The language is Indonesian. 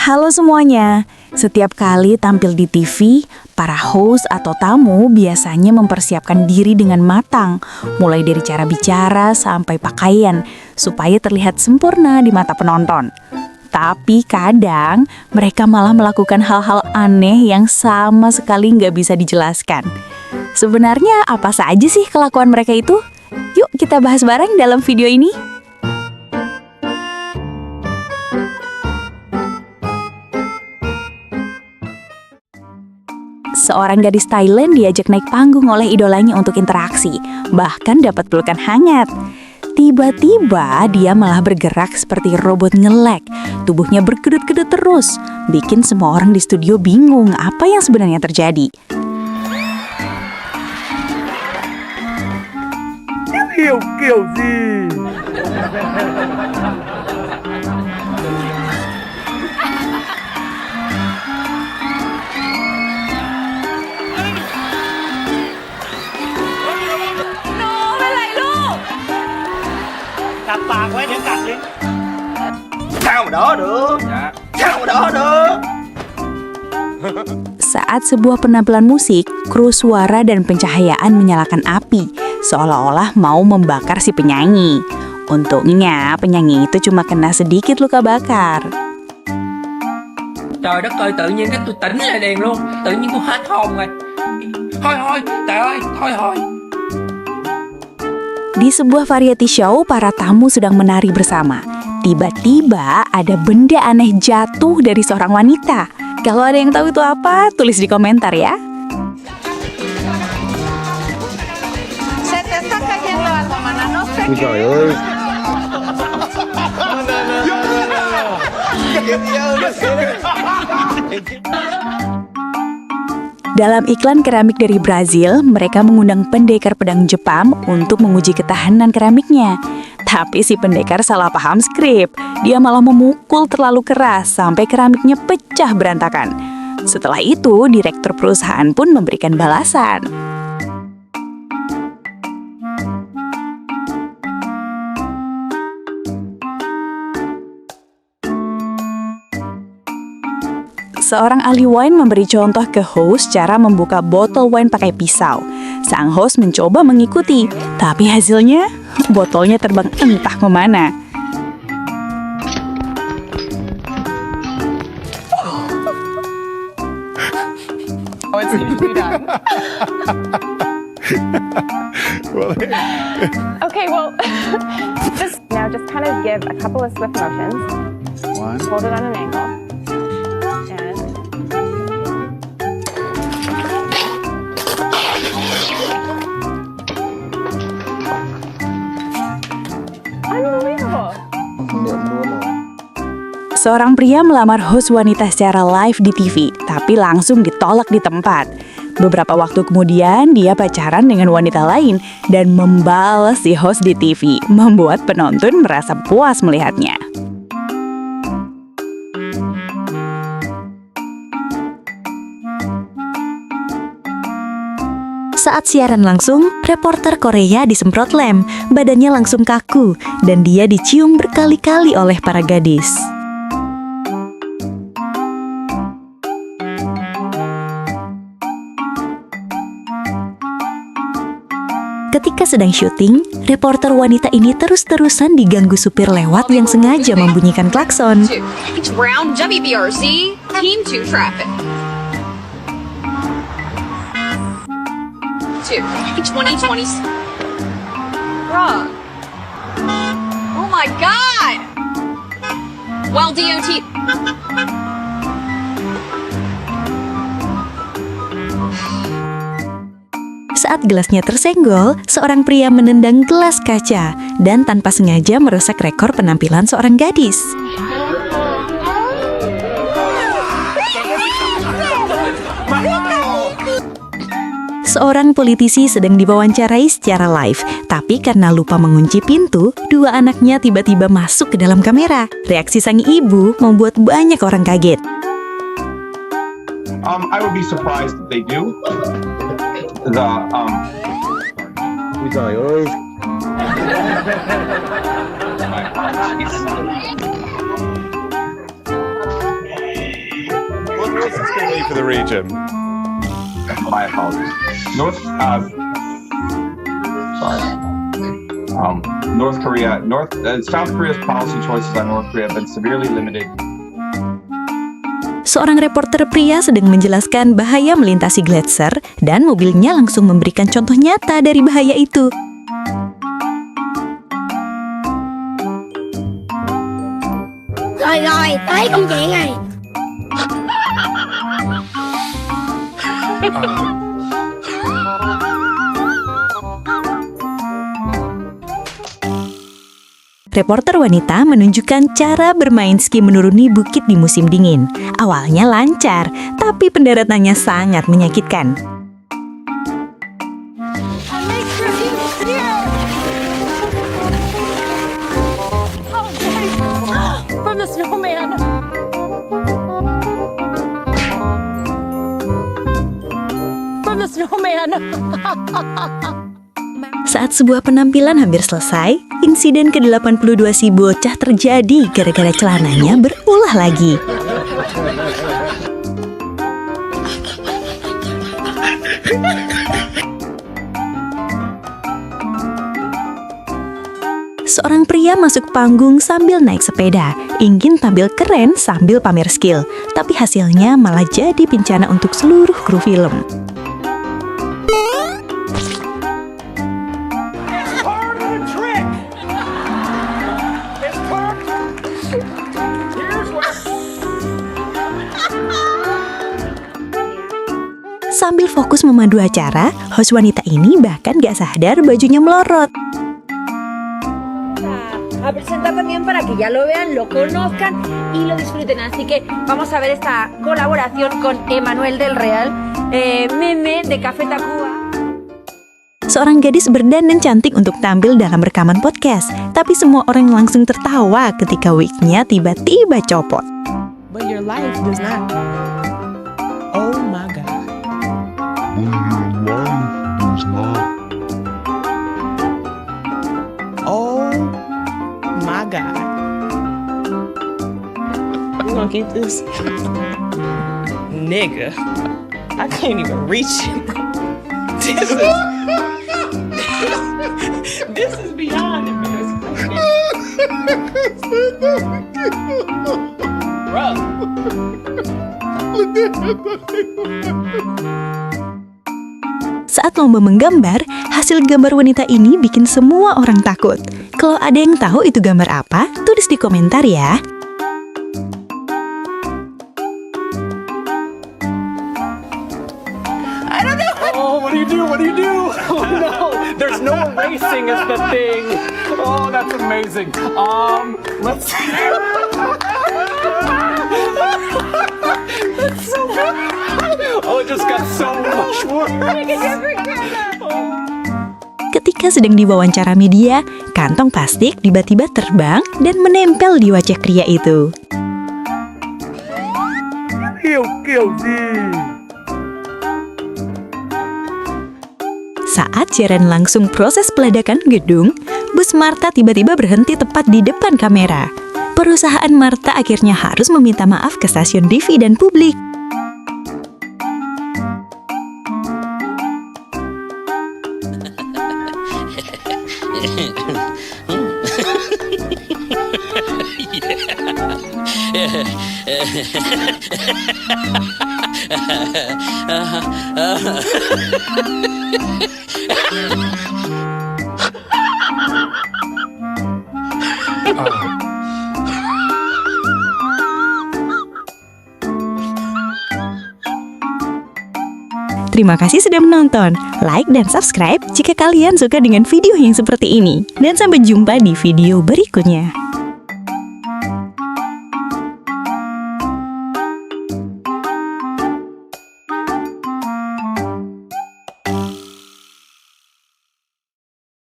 Halo semuanya, setiap kali tampil di TV, para host atau tamu biasanya mempersiapkan diri dengan matang, mulai dari cara bicara sampai pakaian, supaya terlihat sempurna di mata penonton. Tapi kadang mereka malah melakukan hal-hal aneh yang sama sekali nggak bisa dijelaskan. Sebenarnya apa saja sih kelakuan mereka itu? Yuk kita bahas bareng dalam video ini. Seorang gadis Thailand diajak naik panggung oleh idolanya untuk interaksi, bahkan dapat pelukan hangat. Tiba-tiba dia malah bergerak seperti robot ngelek, tubuhnya berkedut-kedut terus, bikin semua orang di studio bingung apa yang sebenarnya terjadi. Kiểu gì? Cặp pạc quá để cặp đi. Sao mà đỡ được? Dạ. Sao mà đỡ được? Saat sebuah penampilan musik, kru suara dan pencahayaan menyalakan api, seolah-olah mau membakar si penyanyi. Untungnya, penyanyi itu cuma kena sedikit luka bakar. Trời đất ơi, tự nhiên cái tôi tỉnh lại liền luôn. Tự nhiên tôi hết hồn rồi. Thôi, trời ơi, thôi. Di sebuah variety show, para tamu sedang menari bersama. Tiba-tiba ada benda aneh jatuh dari seorang wanita. Kalau ada yang tahu itu apa, tulis di komentar ya. Se te está cayendo algo, mana, no sé Ôi qué. trời ơi. Dalam iklan keramik dari Brazil, mereka mengundang pendekar pedang Jepang untuk menguji ketahanan keramiknya. Tapi si pendekar salah paham skrip. Dia malah memukul terlalu keras sampai keramiknya pecah berantakan. Setelah itu, direktur perusahaan pun memberikan balasan. Seorang ahli wine memberi contoh ke host cara membuka botol wine pakai pisau. Sang host mencoba mengikuti, tapi hasilnya botolnya terbang entah kemana. Oh, it seems to be done. Okay, well, just kind of give a couple of swift motions. One. Hold it on an angle. And unbelievable. Seorang pria melamar host wanita secara live di TV, tapi langsung ditolak di tempat. Beberapa waktu kemudian, dia pacaran dengan wanita lain dan membalas si host di TV, membuat penonton merasa puas melihatnya. Saat siaran langsung, reporter Korea disemprot lem, badannya langsung kaku, dan dia dicium berkali-kali oleh para gadis. Ketika sedang syuting, reporter wanita ini terus-terusan diganggu supir lewat yang sengaja membunyikan klakson. It's round WBRZ, Team 2 traffic. 2, 2020. Bruh. Oh my god! Well, DOT. Saat gelasnya tersenggol, seorang pria menendang gelas kaca dan tanpa sengaja merusak rekor penampilan seorang gadis. Seorang politisi sedang diwawancarai secara live, tapi karena lupa mengunci pintu, dua anaknya tiba-tiba masuk ke dalam kamera. Reaksi sang ibu membuat banyak orang kaget. I would be surprised if they do. Ôi trời ơi. for the region. My apologies. South Korea's policy choices on North Korea have been severely limited. Seorang reporter pria sedang menjelaskan bahaya melintasi gletser dan mobilnya langsung memberikan contoh nyata dari bahaya itu. Rồi, tới công chuyện này. Reporter wanita menunjukkan cara bermain ski menuruni bukit di musim dingin. Awalnya lancar, tapi pendaratannya sangat menyakitkan. From the snowman. From the snowman. Saat sebuah penampilan hampir selesai, insiden ke-82 si bocah terjadi gara-gara celananya berulah lagi. Seorang pria masuk panggung sambil naik sepeda, ingin tampil keren sambil pamer skill, tapi hasilnya malah jadi bencana untuk seluruh kru film. Sambil fokus memandu acara, host wanita ini bahkan gak sadar bajunya melorot. A presentar también para que ya lo vean, lo conozcan y lo disfruten. Así que vamos a ver esta colaboración con Emanuel del Real, meme de Café Tacuba. Seorang gadis berdandan cantik untuk tampil dalam rekaman podcast, tapi semua orang langsung tertawa ketika wignya tiba-tiba copot. But your life does not. Oh my God. Oh my God. You gonna get this? Nigga. I can't even reach it. This is beyond embarrassing. Bro. Saat lomba menggambar, hasil gambar wanita ini bikin semua orang takut. Kalau ada yang tahu itu gambar apa, tulis di komentar ya. Oh, what do you do? What do you do? Oh no, there's no erasing is the thing. Oh, that's amazing. Let's see. That's so good. Oh, it just got so much worse. Ketika sedang diwawancara media, kantong plastik tiba-tiba terbang dan menempel di wajah pria itu. Saat siaran langsung proses peledakan gedung, bus Martha tiba-tiba berhenti tepat di depan kamera. Perusahaan Martha akhirnya harus meminta maaf ke stasiun TV dan publik. Terima kasih sudah menonton. Like dan subscribe jika kalian suka dengan video yang seperti ini. Dan sampai jumpa di video berikutnya.